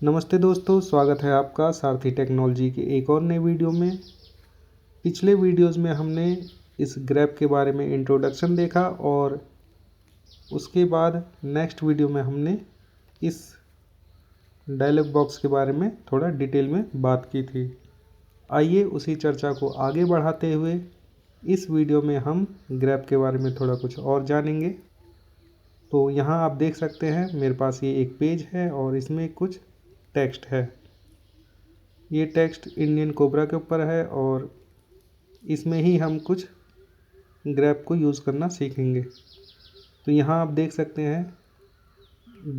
नमस्ते दोस्तों, स्वागत है आपका सारथी टेक्नोलॉजी के एक और नए वीडियो में। पिछले वीडियोस में हमने इस ग्रैब के बारे में इंट्रोडक्शन देखा और उसके बाद नेक्स्ट वीडियो में हमने इस डायलॉग बॉक्स के बारे में थोड़ा डिटेल में बात की थी। आइए उसी चर्चा को आगे बढ़ाते हुए इस वीडियो में हम ग्रैब के बारे में थोड़ा कुछ और जानेंगे। तो यहाँ आप देख सकते हैं मेरे पास ये एक पेज है और इसमें कुछ टेक्स्ट है। ये टेक्स्ट इंडियन कोबरा के ऊपर है और इसमें ही हम कुछ ग्रैब को यूज़ करना सीखेंगे। तो यहाँ आप देख सकते हैं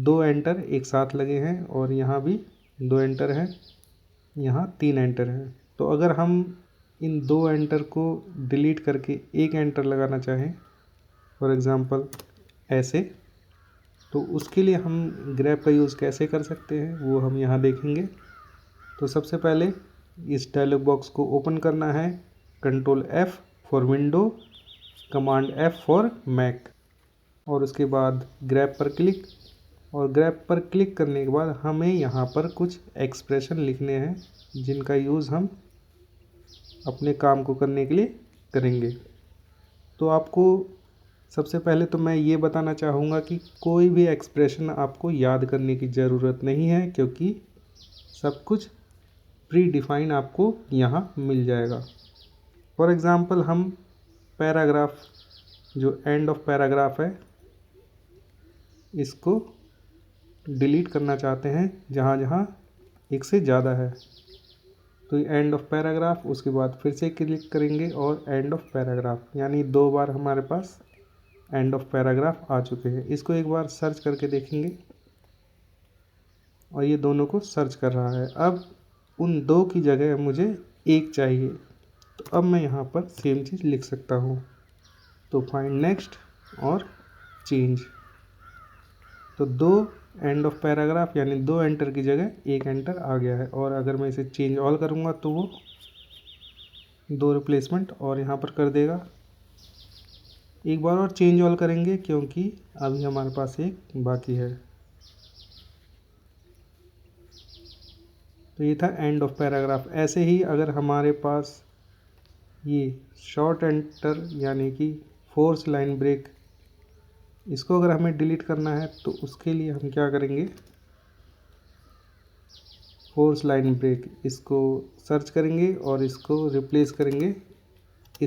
2 एंटर एक साथ लगे हैं और यहाँ भी 2 एंटर हैं, यहाँ 3 एंटर हैं। तो अगर हम इन 2 एंटर को डिलीट करके एक एंटर लगाना चाहें, फॉर एग्ज़ाम्पल ऐसे, तो उसके लिए हम ग्रैब का यूज़ कैसे कर सकते हैं वो हम यहाँ देखेंगे। तो सबसे पहले इस डायलॉग बॉक्स को ओपन करना है। Control F for window, command F for Mac, और उसके बाद ग्रैब पर क्लिक। और ग्रैब पर क्लिक करने के बाद हमें यहाँ पर कुछ एक्सप्रेशन लिखने हैं जिनका यूज़ हम अपने काम को करने के लिए करेंगे। तो आपको सबसे पहले तो मैं ये बताना चाहूँगा कि कोई भी एक्सप्रेशन आपको याद करने की ज़रूरत नहीं है, क्योंकि सब कुछ प्री डिफाइन आपको यहाँ मिल जाएगा। फॉर एग्ज़ाम्पल हम पैराग्राफ, जो एंड ऑफ पैराग्राफ है, इसको डिलीट करना चाहते हैं जहाँ जहाँ एक से ज़्यादा है। तो ये एंड ऑफ पैराग्राफ, उसके बाद फिर से क्लिक करेंगे और एंड ऑफ पैराग्राफ, यानी 2 बार हमारे पास एंड ऑफ पैराग्राफ आ चुके हैं। इसको एक बार सर्च करके देखेंगे और ये दोनों को सर्च कर रहा है। अब उन 2 की जगह मुझे 1 चाहिए, तो अब मैं यहाँ पर सेम चीज़ लिख सकता हूँ। तो फाइंड नेक्स्ट और चेंज। तो 2 एंड ऑफ पैराग्राफ यानी 2 एंटर की जगह 1 एंटर आ गया है। और अगर मैं इसे चेंज ऑल करूँगा तो वो 2 रिप्लेसमेंट और यहाँ पर कर देगा। एक बार और चेंज ऑल करेंगे क्योंकि अभी हमारे पास एक बाकी है। तो ये था एंड ऑफ पैराग्राफ। ऐसे ही अगर हमारे पास ये शॉर्ट एंटर यानी कि फोर्स लाइन ब्रेक, इसको अगर हमें डिलीट करना है तो उसके लिए हम क्या करेंगे, फोर्स लाइन ब्रेक, इसको सर्च करेंगे और इसको रिप्लेस करेंगे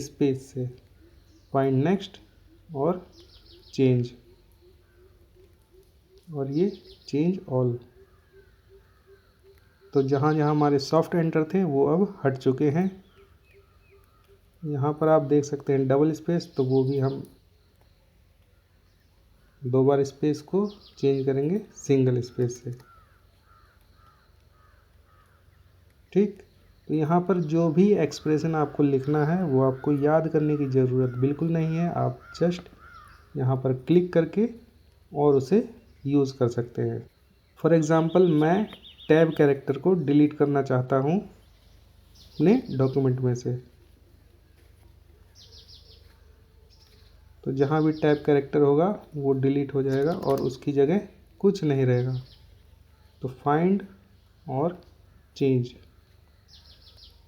स्पेस से। फाइंड नेक्स्ट और चेंज, और ये चेंज ऑल। तो जहाँ जहाँ हमारे सॉफ्ट एंटर थे वो अब हट चुके हैं। यहाँ पर आप देख सकते हैं डबल स्पेस, तो वो भी हम 2 बार स्पेस को चेंज करेंगे सिंगल स्पेस से। ठीक, तो यहाँ पर जो भी एक्सप्रेशन आपको लिखना है वो आपको याद करने की ज़रूरत बिल्कुल नहीं है। आप जस्ट यहाँ पर क्लिक करके और उसे यूज़ कर सकते हैं। फॉर एग्ज़ाम्पल मैं टैब कैरेक्टर को डिलीट करना चाहता हूँ अपने डॉक्यूमेंट में से। तो जहाँ भी टैब कैरेक्टर होगा वो डिलीट हो जाएगा और उसकी जगह कुछ नहीं रहेगा। तो फाइंड और चेंज,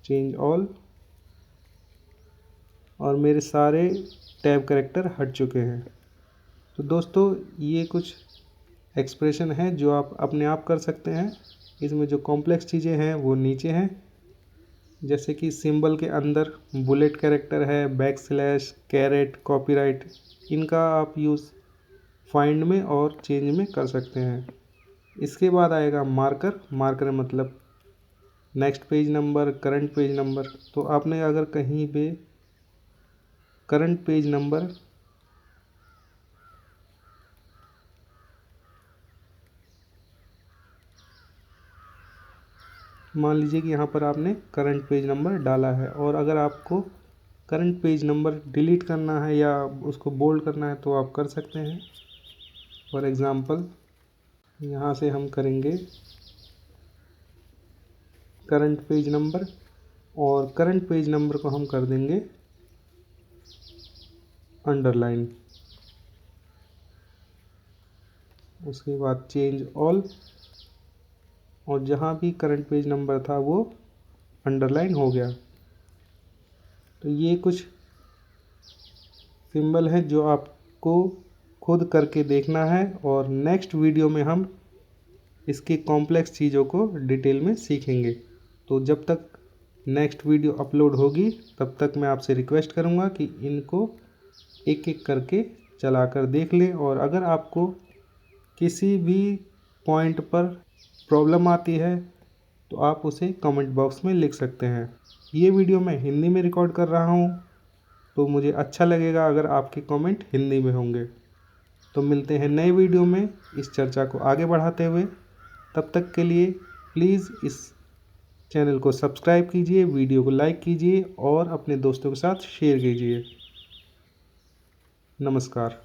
चेंज ऑल, और मेरे सारे टैब कैरेक्टर हट चुके हैं। तो दोस्तों ये कुछ एक्सप्रेशन है जो आप अपने आप कर सकते हैं। इसमें जो कॉम्प्लेक्स चीज़ें हैं वो नीचे हैं, जैसे कि सिंबल के अंदर बुलेट कैरेक्टर है, बैक स्लैश, कैरेट, कॉपीराइट, इनका आप यूज़ फाइंड में और चेंज में कर सकते हैं। इसके बाद आएगा मार्कर। मार्कर मतलब next page number, current page number. तो आपने अगर कहीं पे करंट पेज नंबर मान लीजिए कि यहाँ पर आपने करंट पेज नंबर डाला है, और अगर आपको करंट पेज नंबर डिलीट करना है या उसको बोल्ड करना है तो आप कर सकते हैं। फॉर एग्ज़ाम्पल यहाँ से हम करेंगे करंट पेज नंबर, और करंट पेज नंबर को हम कर देंगे अंडरलाइन। उसके बाद चेंज ऑल, और जहाँ भी करंट पेज नंबर था वो अंडरलाइन हो गया। तो ये कुछ सिंबल है जो आपको खुद करके देखना है और नेक्स्ट वीडियो में हम इसकी कॉम्प्लेक्स चीज़ों को डिटेल में सीखेंगे। तो जब तक नेक्स्ट वीडियो अपलोड होगी तब तक मैं आपसे रिक्वेस्ट करूँगा कि इनको एक एक करके चलाकर देख लें, और अगर आपको किसी भी पॉइंट पर प्रॉब्लम आती है तो आप उसे कमेंट बॉक्स में लिख सकते हैं। ये वीडियो मैं हिंदी में रिकॉर्ड कर रहा हूँ तो मुझे अच्छा लगेगा अगर आपके कमेंट हिंदी में होंगे। तो मिलते हैं नए वीडियो में इस चर्चा को आगे बढ़ाते हुए। तब तक के लिए प्लीज़ इस चैनल को सब्सक्राइब कीजिए, वीडियो को लाइक कीजिए और अपने दोस्तों के साथ शेयर कीजिए। नमस्कार।